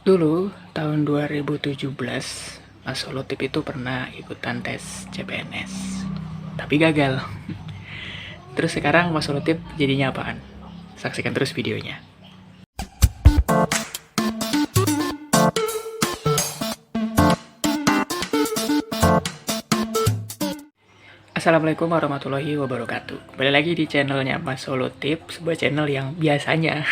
Dulu, tahun 2017, Mas Solotip itu pernah ikutan tes CPNS. Tapi gagal. Terus sekarang Mas Solotip jadinya apaan? Saksikan terus videonya. Assalamualaikum warahmatullahi wabarakatuh. Kembali lagi di channelnya Mas Solotip, sebuah channel yang biasanya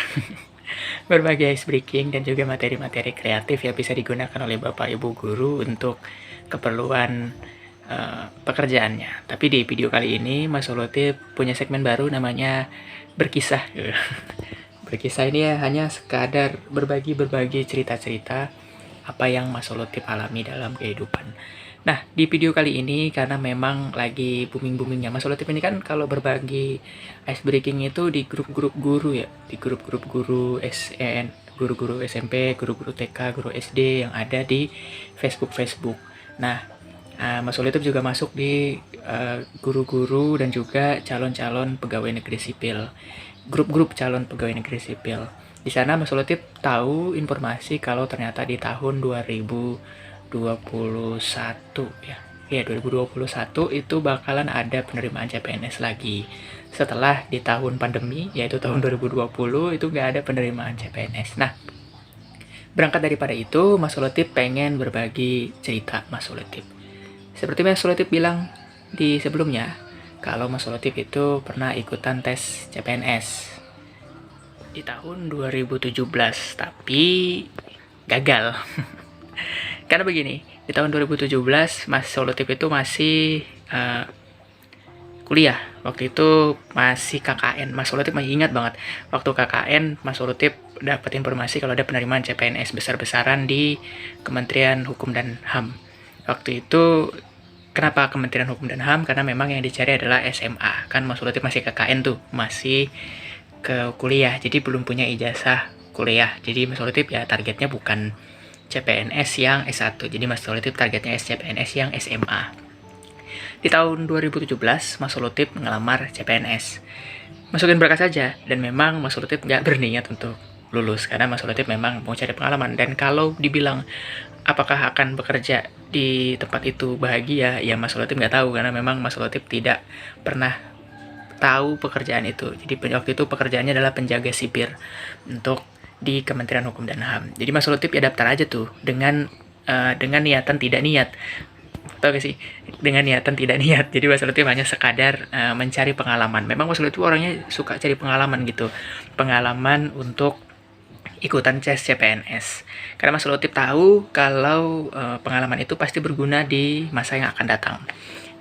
berbagai ice breaking dan juga materi-materi kreatif yang bisa digunakan oleh Bapak Ibu guru untuk keperluan pekerjaannya. Tapi di video kali ini Mas Solotip punya segmen baru namanya berkisah. Berkisah ini ya hanya sekadar berbagi cerita-cerita apa yang Mas Solotip alami dalam kehidupan. Nah, di video kali ini karena memang lagi booming-boomingnya Mas Solotip ini kan kalau berbagi ice breaking itu di grup-grup guru ya, di grup-grup guru SN, guru-guru SMP, guru-guru TK, guru SD yang ada di Facebook. Nah, Mas Solotip juga masuk di guru-guru dan juga calon-calon pegawai negeri sipil, grup-grup calon pegawai negeri sipil. Di sana Mas Solotip tahu informasi kalau ternyata di tahun 2021 ya. Ya, 2021 itu bakalan ada penerimaan CPNS lagi. Setelah di tahun pandemi, yaitu tahun 2020, itu nggak ada penerimaan CPNS. Nah, berangkat daripada itu, Mas Solotip pengen berbagi cerita Mas Solotip. Seperti Mas Solotip bilang di sebelumnya, kalau Mas Solotip itu pernah ikutan tes CPNS di tahun 2017, tapi gagal. Karena begini, di tahun 2017 Mas Solotip itu masih kuliah. Waktu itu masih KKN. Mas Solotip masih ingat banget. Waktu KKN, Mas Solotip dapat informasi kalau ada penerimaan CPNS besar-besaran di Kementerian Hukum dan HAM. Waktu itu, kenapa Kementerian Hukum dan HAM? Karena memang yang dicari adalah SMA. Kan Mas Solotip masih KKN tuh, masih ke kuliah, jadi belum punya ijazah kuliah. Jadi Mas Solotip ya targetnya bukan CPNS yang S1, jadi Mas Solotip targetnya CPNS yang SMA. Di tahun 2017, Mas Solotip ngelamar CPNS. Masukin berkas saja, dan memang Mas Solotip nggak berniat untuk lulus, karena Mas Solotip memang mau cari pengalaman. Dan kalau dibilang apakah akan bekerja di tempat itu bahagia, ya Mas Solotip nggak tahu, karena memang Mas Solotip tidak pernah tahu pekerjaan itu. Jadi waktu itu pekerjaannya adalah penjaga sipir untuk di Kementerian Hukum dan HAM. Jadi Mas Solotip ya daftar aja tuh dengan niatan tidak niat. Tahu gak sih? Dengan niatan tidak niat. Jadi Mas Solotip hanya sekadar mencari pengalaman. Memang Mas Solotip orangnya suka cari pengalaman gitu. Pengalaman untuk ikutan tes CPNS. Karena Mas Solotip tahu kalau pengalaman itu pasti berguna di masa yang akan datang.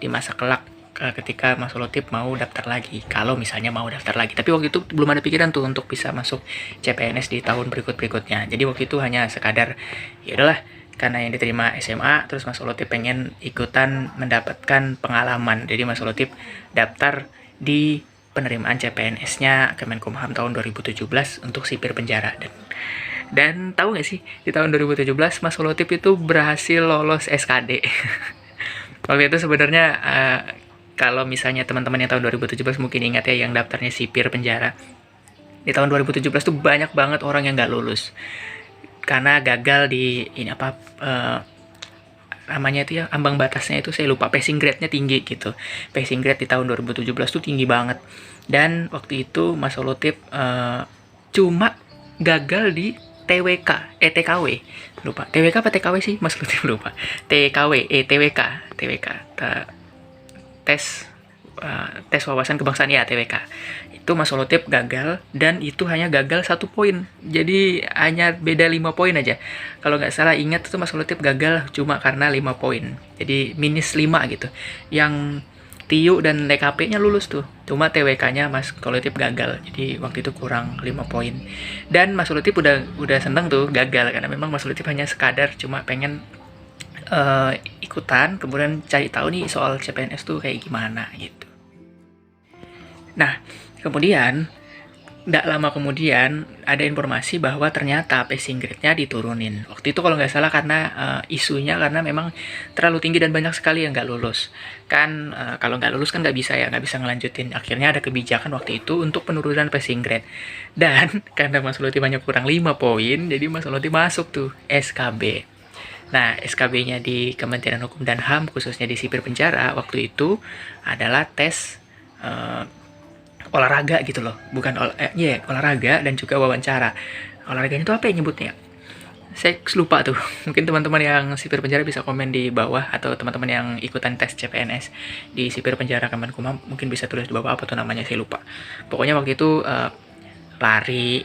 Di masa kelak ketika Mas Solotip mau daftar lagi, kalau misalnya mau daftar lagi. Tapi waktu itu belum ada pikiran tuh untuk bisa masuk CPNS di tahun berikutnya. Jadi waktu itu hanya sekadar ya udahlah, karena yang diterima SMA, terus Mas Solotip pengen ikutan mendapatkan pengalaman. Jadi Mas Solotip daftar di penerimaan CPNS-nya Kemenkumham tahun 2017 untuk sipir penjara. Dan tahu nggak sih, di tahun 2017 Mas Solotip itu berhasil lolos SKD. Waktu itu sebenarnya kalau misalnya teman-teman yang tahun 2017 mungkin ingat ya, yang daftarnya sipir penjara. Di tahun 2017 tuh banyak banget orang yang nggak lulus. Karena gagal di ini apa namanya itu ya, ambang batasnya itu saya lupa, passing grade-nya tinggi gitu. Passing grade di tahun 2017 tuh tinggi banget. Dan waktu itu Mas Solotip cuma gagal di TKW. Lupa. TWK apa TKW sih? Mas Solotip lupa. TKW, TWK. Tes wawasan kebangsaan ya, TWK. Itu Mas Solotip gagal, dan itu hanya gagal 1 poin. Jadi hanya beda 5 poin aja. Kalau nggak salah ingat itu Mas Solotip gagal cuma karena 5 poin. Jadi minus 5 gitu. Yang TIU dan TKP-nya lulus tuh. Cuma TWK-nya Mas Solotip gagal. Jadi waktu itu kurang 5 poin. Dan Mas Solotip udah seneng tuh gagal, karena memang Mas Solotip hanya sekadar cuma pengen ikutan, kemudian cari tahu nih soal CPNS tuh kayak gimana gitu. Nah, kemudian Nggak lama kemudian ada informasi bahwa ternyata passing grade-nya diturunin. Waktu itu kalau nggak salah karena isunya karena memang terlalu tinggi dan banyak sekali yang nggak lulus. Kan kalau nggak lulus kan nggak bisa ya, nggak bisa ngelanjutin. Akhirnya ada kebijakan waktu itu untuk penurunan passing grade. Dan karena Mas Lutfi banyak kurang 5 poin, jadi Mas Lutfi masuk tuh SKB. Nah, SKB-nya di Kementerian Hukum dan HAM, khususnya di sipir penjara, waktu itu adalah tes olahraga gitu loh, bukan olahraga dan juga wawancara. Olahraganya itu apa ya nyebutnya? Saya lupa tuh. Mungkin teman-teman yang sipir penjara bisa komen di bawah, atau teman-teman yang ikutan tes CPNS di sipir penjara Kemenkumham mungkin bisa tulis di bawah apa tuh namanya, saya lupa. Pokoknya waktu itu lari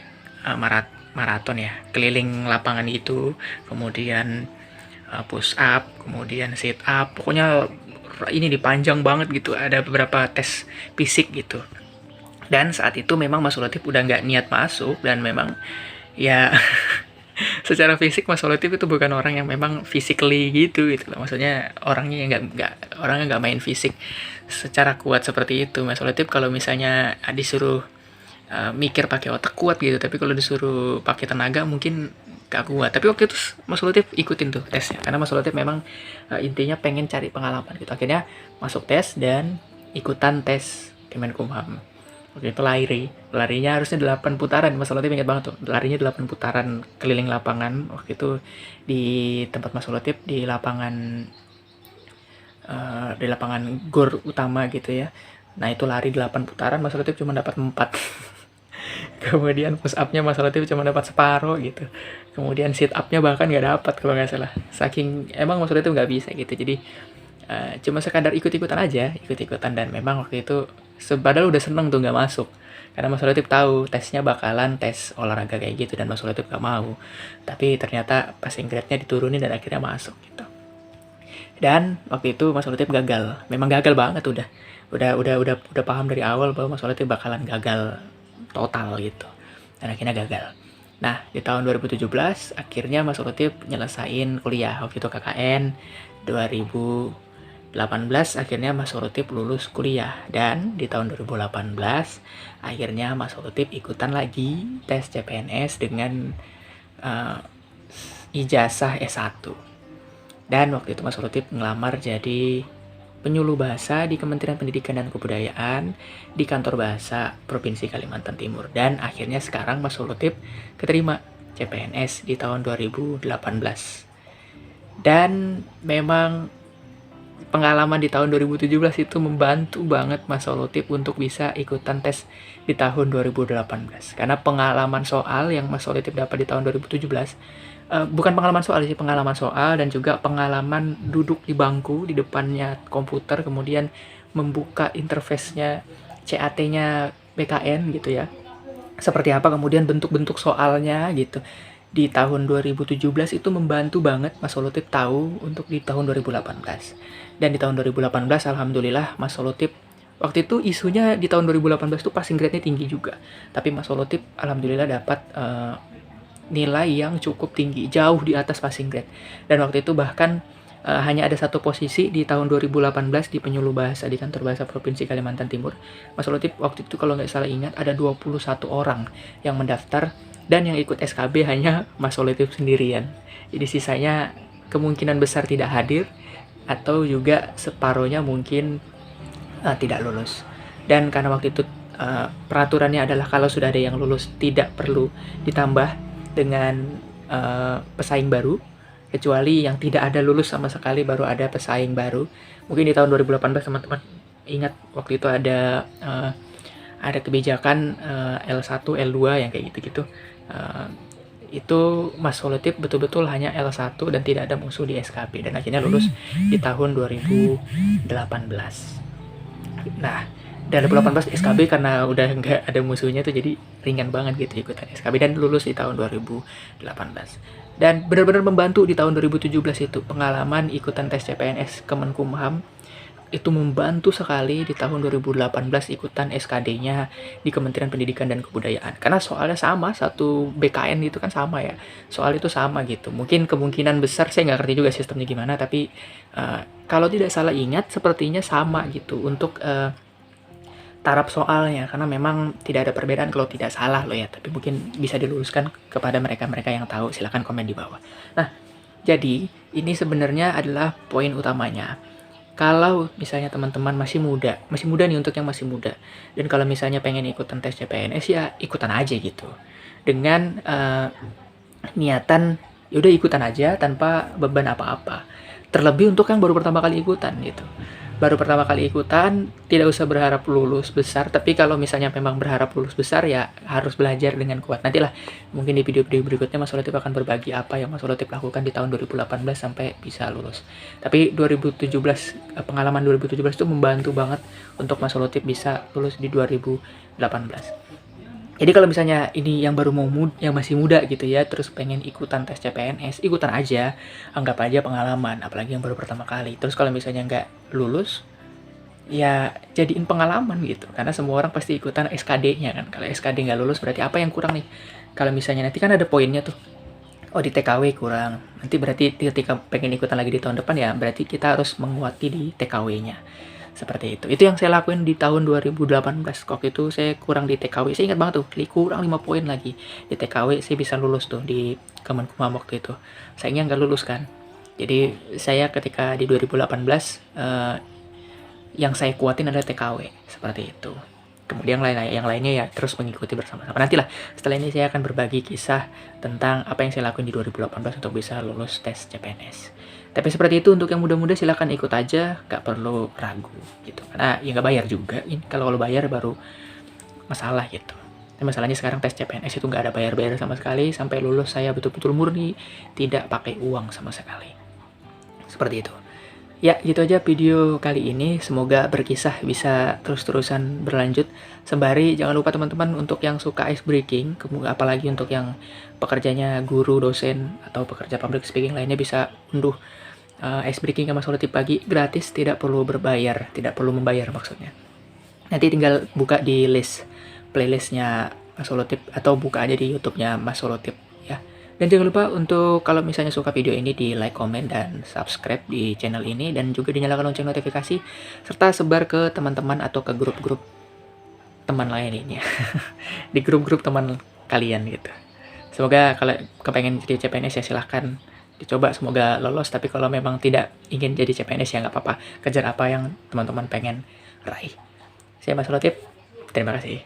maraton ya, keliling lapangan itu, kemudian push up, kemudian sit up, pokoknya ini dipanjang banget gitu, ada beberapa tes fisik gitu. Dan saat itu memang Mas Latif udah nggak niat masuk, dan memang ya secara fisik Mas Latif itu bukan orang yang memang physically gitu loh. Maksudnya orangnya nggak main fisik secara kuat seperti itu. Mas Latif kalau misalnya disuruh mikir pakai otak kuat gitu, tapi kalau disuruh pakai tenaga mungkin gak kuat. Tapi waktu itu Mas Latif ikutin tuh tesnya, karena Mas Latif memang intinya pengen cari pengalaman gitu. Akhirnya masuk tes dan ikutan tes Kemenkumham. Oke, itu larinya harusnya 8 putaran. Mas Latif ingat banget tuh, larinya 8 putaran keliling lapangan. Waktu itu di tempat Mas Latif di lapangan gor utama gitu ya. Nah, itu lari 8 putaran, Mas Latif cuma dapat 4. Kemudian push up-nya Mas Latif cuma dapat separuh gitu. Kemudian sit up-nya bahkan nggak dapat kalau nggak salah. Saking emang Mas Latif nggak bisa gitu. Jadi cuma sekadar ikut-ikutan aja, ikut-ikutan. Dan memang waktu itu padahal udah seneng tuh nggak masuk, karena Mas Latif tahu tesnya bakalan tes olahraga kayak gitu, dan Mas Latif nggak mau. Tapi ternyata passing grade-nya diturunin dan akhirnya masuk gitu. Dan waktu itu Mas Latif gagal, memang gagal banget, udah paham dari awal bahwa Mas Latif bakalan gagal total gitu, dan akhirnya gagal. Nah, di tahun 2017 akhirnya Mas Latif nyelesain kuliah. Waktu itu KKN 2018 akhirnya Mas Latif lulus kuliah, dan di tahun 2018 akhirnya Mas Latif ikutan lagi tes CPNS dengan ijazah S1. Dan waktu itu Mas Latif ngelamar jadi penyuluh bahasa di Kementerian Pendidikan dan Kebudayaan di Kantor Bahasa Provinsi Kalimantan Timur. Dan akhirnya sekarang Mas Latif keterima CPNS di tahun 2018. Dan memang pengalaman di tahun 2017 itu membantu banget Mas Latif untuk bisa ikutan tes di tahun 2018. Karena pengalaman soal yang Mas Latif dapat di tahun 2017, bukan pengalaman soal sih, pengalaman soal dan juga pengalaman duduk di bangku di depannya komputer, kemudian membuka interface-nya CAT-nya BKN gitu ya. Seperti apa kemudian bentuk-bentuk soalnya gitu. Di tahun 2017 itu membantu banget Mas Latif tahu untuk di tahun 2018. Dan di tahun 2018 alhamdulillah Mas Latif waktu itu isunya di tahun 2018 itu passing grade-nya tinggi juga. Tapi Mas Latif alhamdulillah dapat nilai yang cukup tinggi, jauh di atas passing grade. Dan waktu itu bahkan hanya ada satu posisi di tahun 2018 di penyuluh bahasa di Kantor Bahasa Provinsi Kalimantan Timur. Mas Latif waktu itu kalau nggak salah ingat ada 21 orang yang mendaftar, dan yang ikut SKB hanya Mas Latif sendirian. Jadi sisanya kemungkinan besar tidak hadir, atau juga separohnya mungkin tidak lulus. Dan karena waktu itu peraturannya adalah kalau sudah ada yang lulus tidak perlu ditambah dengan pesaing baru, kecuali yang tidak ada lulus sama sekali baru ada pesaing baru. Mungkin di tahun 2018 teman-teman ingat waktu itu ada kebijakan L1, L2 yang kayak gitu-gitu. Itu Mas Latif betul-betul hanya L1 dan tidak ada musuh di SKB, dan akhirnya lulus di tahun 2018. Nah, 2018 SKB karena udah nggak ada musuhnya tuh jadi ringan banget gitu ikutan SKB, dan lulus di tahun 2018. Dan benar-benar membantu di tahun 2017 itu pengalaman ikutan tes CPNS Kemenkumham itu membantu sekali di tahun 2018 ikutan SKD-nya di Kementerian Pendidikan dan Kebudayaan. Karena soalnya sama, satu BKN itu kan sama ya. Soal itu sama gitu. Mungkin kemungkinan besar, saya nggak ngerti juga sistemnya gimana, tapi kalau tidak salah ingat sepertinya sama gitu untuk taraf soalnya, karena memang tidak ada perbedaan kalau tidak salah loh ya, tapi mungkin bisa diluruskan kepada mereka-mereka yang tahu, silahkan komen di bawah. Nah, jadi ini sebenarnya adalah poin utamanya. Kalau misalnya teman-teman masih muda nih untuk yang masih muda, dan kalau misalnya pengen ikutan tes CPNS ya ikutan aja gitu. Dengan niatan ya udah ikutan aja tanpa beban apa-apa. Terlebih untuk yang baru pertama kali ikutan gitu. Baru pertama kali ikutan, tidak usah berharap lulus besar, tapi kalau misalnya memang berharap lulus besar ya harus belajar dengan kuat. Nantilah mungkin di video-video berikutnya Mas Olotip akan berbagi apa yang Mas Olotip lakukan di tahun 2018 sampai bisa lulus. Tapi 2017 pengalaman 2017 itu membantu banget untuk Mas Olotip bisa lulus di 2018. Jadi kalau misalnya ini yang baru yang masih muda gitu ya, terus pengen ikutan tes CPNS, ikutan aja, anggap aja pengalaman, apalagi yang baru pertama kali. Terus kalau misalnya nggak lulus, ya jadiin pengalaman gitu, karena semua orang pasti ikutan SKD-nya kan. Kalau SKD nggak lulus berarti apa yang kurang nih? Kalau misalnya nanti kan ada poinnya tuh, oh di TKW kurang, nanti berarti ketika pengen ikutan lagi di tahun depan ya berarti kita harus menguati di TKW-nya. Seperti itu yang saya lakuin di tahun 2018. Waktu itu saya kurang di TKW, saya ingat banget tuh, kurang 5 poin lagi di TKW, saya bisa lulus tuh di Kemenkumham waktu itu. Sayangnya nggak lulus kan. Jadi saya ketika di 2018 yang saya kuatin adalah TKW, seperti itu. Kemudian yang lainnya ya terus mengikuti bersama-sama. Nantilah setelah ini saya akan berbagi kisah tentang apa yang saya lakuin di 2018 untuk bisa lulus tes CPNS. Tapi seperti itu, untuk yang muda-muda silahkan ikut aja, nggak perlu ragu gitu. Karena ya nggak bayar juga. Kalau bayar baru masalah gitu. Dan masalahnya sekarang tes CPNS itu nggak ada bayar-bayar sama sekali. Sampai lulus saya betul-betul murni, tidak pakai uang sama sekali. Seperti itu. Ya, gitu aja video kali ini. Semoga berkisah bisa terus-terusan berlanjut. Sembari jangan lupa teman-teman untuk yang suka ice breaking, apalagi untuk yang pekerjanya guru, dosen, atau pekerja public speaking lainnya bisa unduh ice breaking ke Mas Olotip pagi gratis, tidak perlu berbayar, tidak perlu membayar maksudnya. Nanti tinggal buka di playlistnya Mas Olotip atau buka aja di YouTube-nya Mas Olotip ya. Dan jangan lupa untuk kalau misalnya suka video ini di like, komen, dan subscribe di channel ini, dan juga dinyalakan lonceng notifikasi serta sebar ke teman-teman atau ke grup-grup teman lainnya di grup-grup teman kalian gitu. Semoga kalau kepengen jadi CPNS ya silahkan dicoba, semoga lolos. Tapi kalau memang tidak ingin jadi CPNS ya nggak apa-apa, kejar apa yang teman-teman pengen raih. Saya Mas Olotip, terima kasih.